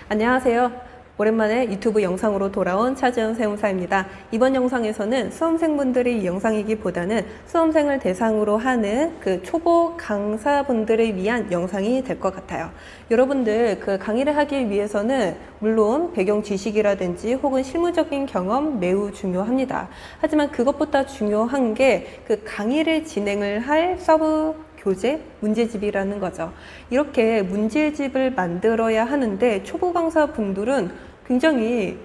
안녕하세요. 오랜만에 유튜브 영상으로 돌아온 차지연 세무사입니다. 이번 영상에서는 수험생분들이 이 영상이기보다는 수험생을 대상으로 하는 그 초보 강사분들을 위한 영상이 될 것 같아요. 여러분들 그 강의를 하기 위해서는 물론 배경 지식이라든지 혹은 실무적인 경험 매우 중요합니다. 하지만 그것보다 중요한 게 그 강의를 진행을 할 서브 교재, 문제집이라는 거죠. 이렇게 문제집을 만들어야 하는데 초보 강사분들은 굉장히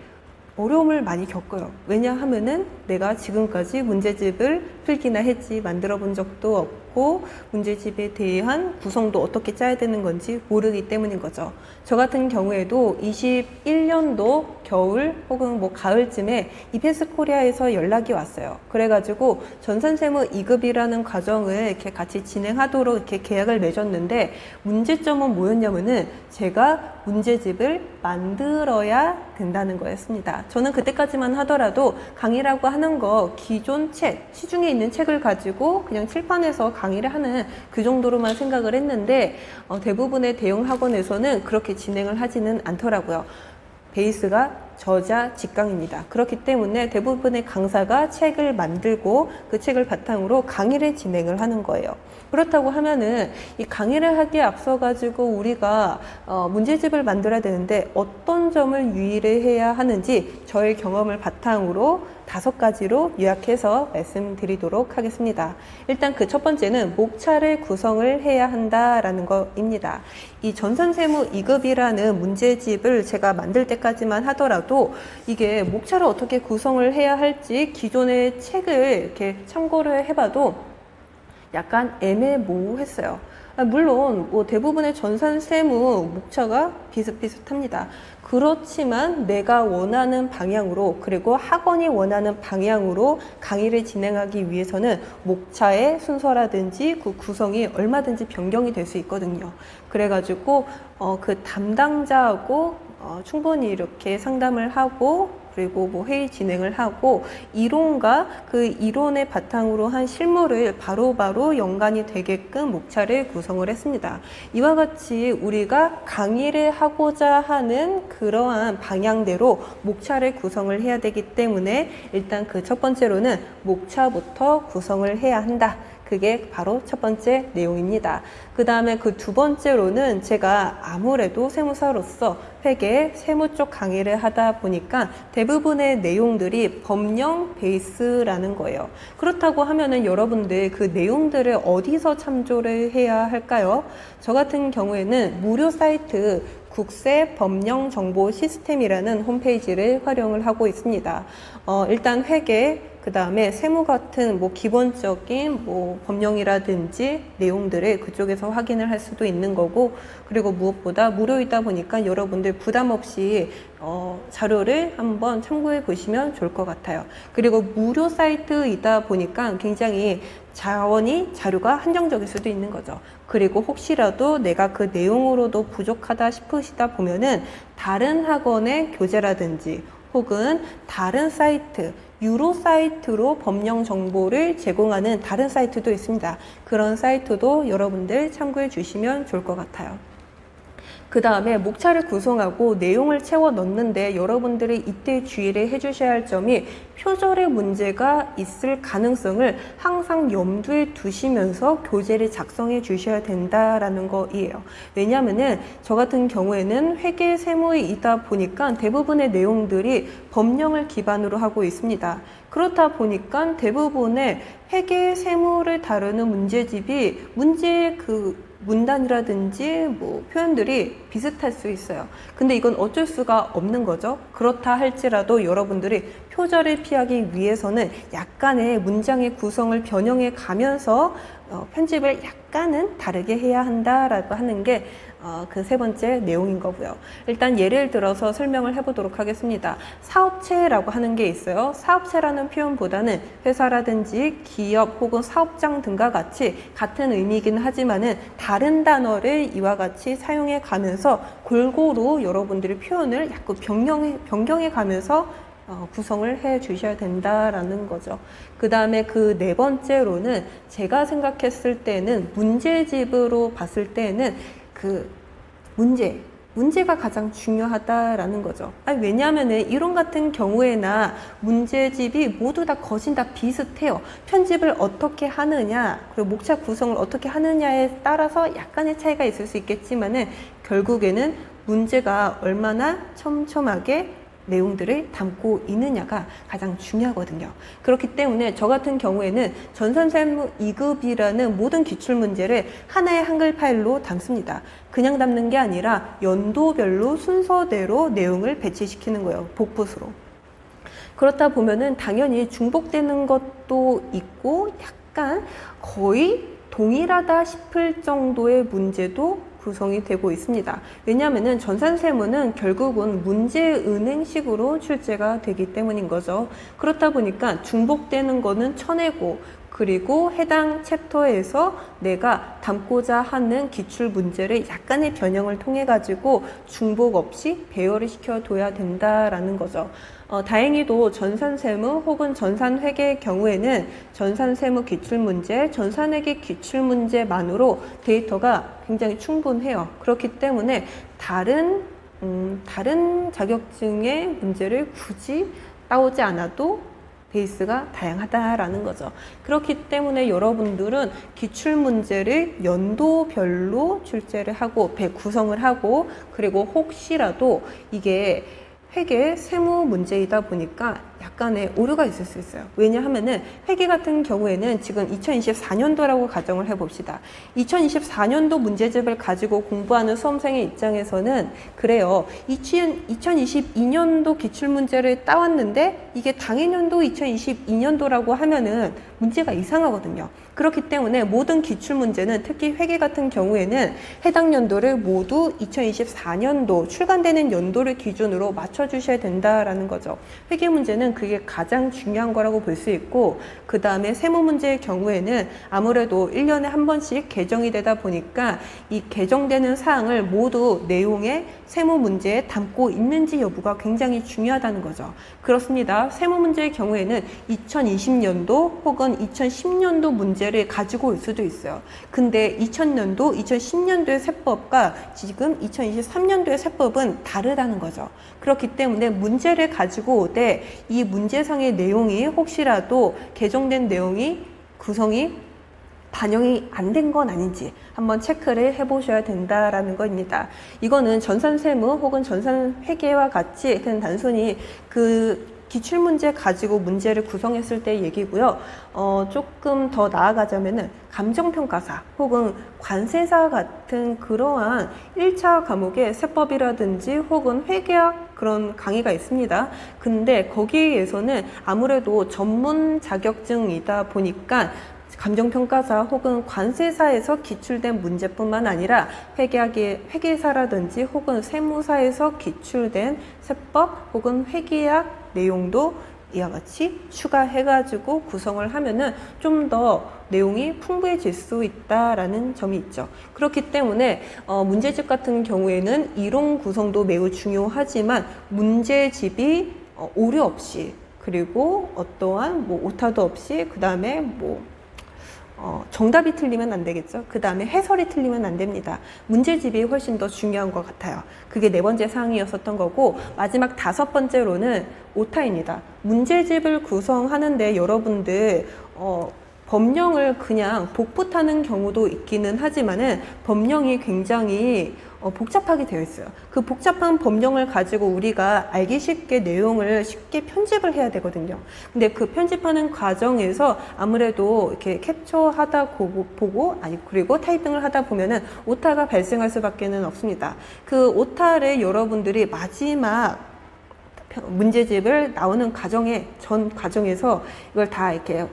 어려움을 많이 겪어요. 왜냐하면은 내가 지금까지 문제집을 필기나 했지 만들어 본 적도 없고 문제집에 대한 구성도 어떻게 짜야 되는 건지 모르기 때문인 거죠. 저 같은 경우에도 21년도 겨울 혹은 뭐 가을쯤에 이페스 코리아에서 연락이 왔어요. 그래가지고 전산세무 2급이라는 과정을 이렇게 같이 진행하도록 이렇게 계약을 맺었는데 문제점은 뭐였냐면은 제가 문제집을 만들어야 된다는 거였습니다. 저는 그때까지만 하더라도 강의라고 하는 거 기존 책, 시중에 있는 책을 가지고 그냥 칠판에서 강의를 하는 그 정도로만 생각을 했는데 대부분의 대형 학원에서는 그렇게 진행을 하지는 않더라고요. 베이스가 저자 직강입니다. 그렇기 때문에 대부분의 강사가 책을 만들고 그 책을 바탕으로 강의를 진행을 하는 거예요. 그렇다고 하면은 이 강의를 하기에 앞서 가지고 우리가 문제집을 만들어야 되는데 어떤 점을 유의를 해야 하는지 저의 경험을 바탕으로 5가지로 요약해서 말씀드리도록 하겠습니다. 일단 그 첫 번째는 목차를 구성을 해야 한다라는 것입니다. 이 전산세무 2급이라는 문제집을 제가 만들 때까지만 하더라도 이게 목차를 어떻게 구성을 해야 할지 기존의 책을 이렇게 참고를 해봐도 약간 애매모호했어요. 물론 뭐 대부분의 전산세무 목차가 비슷비슷합니다. 그렇지만 내가 원하는 방향으로 그리고 학원이 원하는 방향으로 강의를 진행하기 위해서는 목차의 순서라든지 그 구성이 얼마든지 변경이 될 수 있거든요. 그래가지고 그 담당자하고 충분히 이렇게 상담을 하고 그리고 뭐 회의 진행을 하고 이론과 그 이론의 바탕으로 한 실무를 바로바로 연관이 되게끔 목차를 구성을 했습니다. 이와 같이 우리가 강의를 하고자 하는 그러한 방향대로 목차를 구성을 해야 되기 때문에 일단 그 첫 번째로는 목차부터 구성을 해야 한다. 그게 바로 첫 번째 내용입니다. 그 다음에 그 두 번째로는 제가 아무래도 세무사로서 회계, 세무 쪽 강의를 하다 보니까 대부분의 내용들이 법령 베이스라는 거예요. 그렇다고 하면은 여러분들 그 내용들을 어디서 참조를 해야 할까요? 저 같은 경우에는 무료 사이트 국세법령정보시스템이라는 홈페이지를 활용을 하고 있습니다. 일단 회계, 그 다음에 세무 같은 뭐 기본적인 뭐 법령이라든지 내용들을 그쪽에서 확인을 할 수도 있는 거고, 그리고 무엇보다 무료이다 보니까 여러분들 부담 없이 자료를 한번 참고해 보시면 좋을 것 같아요. 그리고 무료 사이트이다 보니까 굉장히 자료가 한정적일 수도 있는 거죠. 그리고 혹시라도 내가 그 내용으로도 부족하다 싶으시다 보면은 다른 학원의 교재라든지 혹은 다른 사이트, 유로 사이트로 법령 정보를 제공하는 다른 사이트도 있습니다. 그런 사이트도 여러분들 참고해 주시면 좋을 것 같아요. 그 다음에 목차를 구성하고 내용을 채워 넣는데 여러분들이 이때 주의를 해주셔야 할 점이 표절의 문제가 있을 가능성을 항상 염두에 두시면서 교재를 작성해 주셔야 된다라는 거예요. 왜냐하면은 저 같은 경우에는 회계 세무이다 보니까 대부분의 내용들이 법령을 기반으로 하고 있습니다. 그렇다 보니까 대부분의 회계 세무를 다루는 문제집이 문단이라든지 뭐 표현들이 비슷할 수 있어요. 근데 이건 어쩔 수가 없는 거죠. 그렇다 할지라도 여러분들이 표절을 피하기 위해서는 약간의 문장의 구성을 변형해 가면서 편집을 약간은 다르게 해야 한다라고 하는 게 그 세 번째 내용인 거고요. 일단 예를 들어서 설명을 해보도록 하겠습니다. 사업체라고 하는 게 있어요. 사업체라는 표현보다는 회사라든지 기업 혹은 사업장 등과 같이 같은 의미이긴 하지만은 다른 단어를 이와 같이 사용해 가면서 골고루 여러분들이 표현을 약간 변경해 가면서 구성을 해 주셔야 된다라는 거죠. 그 다음에 그 네 번째로는 제가 생각했을 때는 문제집으로 봤을 때는 그 문제, 문제가 가장 중요하다라는 거죠. 왜냐하면 이론 같은 경우에나 문제집이 모두 다 거진 다 비슷해요. 편집을 어떻게 하느냐, 그리고 목차 구성을 어떻게 하느냐에 따라서 약간의 차이가 있을 수 있겠지만은 결국에는 문제가 얼마나 촘촘하게 내용들을 담고 있느냐가 가장 중요하거든요. 그렇기 때문에 저 같은 경우에는 전산세무 2급이라는 모든 기출문제를 하나의 한글 파일로 담습니다. 그냥 담는 게 아니라 연도별로 순서대로 내용을 배치시키는 거예요. 복붙으로. 그렇다 보면은 당연히 중복되는 것도 있고 약간 거의 동일하다 싶을 정도의 문제도 구성이 되고 있습니다. 왜냐하면 전산세무는 결국은 문제은행식으로 출제가 되기 때문인 거죠. 그렇다 보니까 중복되는 거는 쳐내고, 그리고 해당 챕터에서 내가 담고자 하는 기출 문제를 약간의 변형을 통해 가지고 중복 없이 배열을 시켜둬야 된다라는 거죠. 다행히도 전산세무 혹은 전산회계의 경우에는 전산세무 기출문제, 전산회계 기출문제만으로 데이터가 굉장히 충분해요. 그렇기 때문에 다른 자격증의 문제를 굳이 따오지 않아도 베이스가 다양하다라는 거죠. 그렇기 때문에 여러분들은 기출문제를 연도별로 출제를 하고 구성을 하고, 그리고 혹시라도 이게 회계 세무 문제이다 보니까 약간의 오류가 있을 수 있어요. 왜냐하면은 회계 같은 경우에는 지금 2024년도라고 가정을 해봅시다. 2024년도 문제집을 가지고 공부하는 수험생의 입장에서는 그래요. 2022년도 기출문제를 따왔는데 이게 당해년도 2022년도라고 하면은 문제가 이상하거든요. 그렇기 때문에 모든 기출문제는 특히 회계 같은 경우에는 해당 연도를 모두 2024년도 출간되는 연도를 기준으로 맞춰주셔야 된다라는 거죠. 회계 문제는 그게 가장 중요한 거라고 볼 수 있고, 그 다음에 세무 문제의 경우에는 아무래도 1년에 한 번씩 개정이 되다 보니까 이 개정되는 사항을 모두 내용의 세무 문제에 담고 있는지 여부가 굉장히 중요하다는 거죠. 그렇습니다. 세무 문제의 경우에는 2020년도 혹은 2010년도 문제를 가지고 올 수도 있어요. 근데 2000년도, 2010년도의 세법과 지금 2023년도의 세법은 다르다는 거죠. 그렇기 때문에 문제를 가지고 오되 이 문제상의 내용이 혹시라도 개정된 내용이 구성이 반영이 안 된 건 아닌지 한번 체크를 해보셔야 된다라는 겁니다. 이거는 전산세무 혹은 전산회계와 같이 그냥 단순히 그 기출문제 가지고 문제를 구성했을 때 얘기고요. 조금 더 나아가자면은 감정평가사 혹은 관세사 같은 그러한 1차 과목의 세법이라든지 혹은 회계학 그런 강의가 있습니다. 근데 거기에서는 아무래도 전문 자격증이다 보니까 감정평가사 혹은 관세사에서 기출된 문제뿐만 아니라 회계사라든지 혹은 세무사에서 기출된 세법 혹은 회계학 내용도 이와 같이 추가해가지고 구성을 하면은 좀 더 내용이 풍부해질 수 있다라는 점이 있죠. 그렇기 때문에 문제집 같은 경우에는 이론 구성도 매우 중요하지만 문제집이 오류 없이, 그리고 어떠한 오타도 없이, 그 다음에 정답이 틀리면 안 되겠죠. 그 다음에 해설이 틀리면 안 됩니다. 문제집이 훨씬 더 중요한 것 같아요. 그게 4번째 사항이었었던 거고, 마지막 5번째로는 오타입니다. 문제집을 구성하는데 여러분들 법령을 그냥 복붙하는 경우도 있기는 하지만은 법령이 굉장히 복잡하게 되어 있어요. 그 복잡한 법령을 가지고 우리가 알기 쉽게 내용을 쉽게 편집을 해야 되거든요. 근데 그 편집하는 과정에서 아무래도 이렇게 캡처하다 보고 그리고 타이핑을 하다 보면은 오타가 발생할 수밖에는 없습니다. 그 오타를 여러분들이 마지막 문제집을 나오는 전 과정에서 이걸 다 이렇게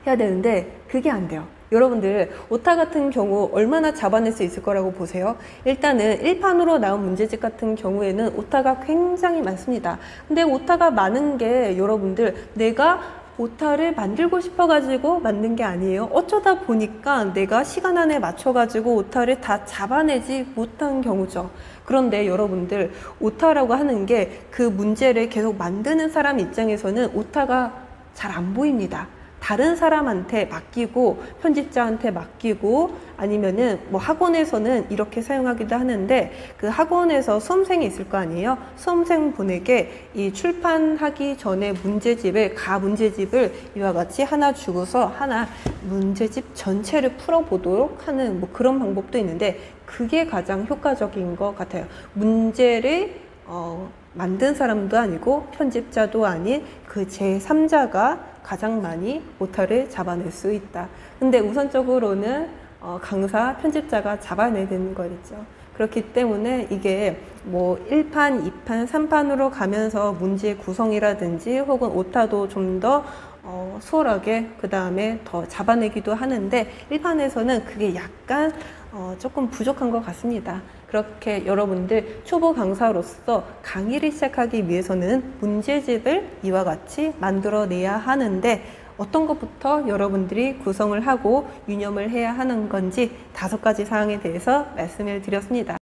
해야 되는데 그게 안 돼요. 여러분들 오타 같은 경우 얼마나 잡아낼 수 있을 거라고 보세요? 일단은 1판으로 나온 문제집 같은 경우에는 오타가 굉장히 많습니다. 근데 오타가 많은 게 여러분들 내가 오타를 만들고 싶어 가지고 만든 게 아니에요. 어쩌다 보니까 내가 시간 안에 맞춰 가지고 오타를 다 잡아내지 못한 경우죠. 그런데 여러분들 오타라고 하는 게 그 문제를 계속 만드는 사람 입장에서는 오타가 잘 안 보입니다. 다른 사람한테 맡기고 편집자한테 맡기고 아니면은 뭐 학원에서는 이렇게 사용하기도 하는데 그 학원에서 수험생이 있을 거 아니에요. 수험생분에게 이 출판하기 전에 문제집을 이와 같이 하나 주고서 하나 문제집 전체를 풀어보도록 하는 뭐 그런 방법도 있는데 그게 가장 효과적인 것 같아요. 문제를 만든 사람도 아니고 편집자도 아닌 그 제3자가 가장 많이 오타를 잡아낼 수 있다. 근데 우선적으로는 강사, 편집자가 잡아내야 되는 거겠죠. 그렇기 때문에 이게 뭐 1판, 2판, 3판으로 가면서 문제 구성이라든지 혹은 오타도 좀 더 수월하게 그 다음에 더 잡아내기도 하는데 1판에서는 그게 약간 조금 부족한 것 같습니다. 그렇게 여러분들 초보 강사로서 강의를 시작하기 위해서는 문제집을 이와 같이 만들어내야 하는데 어떤 것부터 여러분들이 구성을 하고 유념을 해야 하는 건지 5가지 사항에 대해서 말씀을 드렸습니다.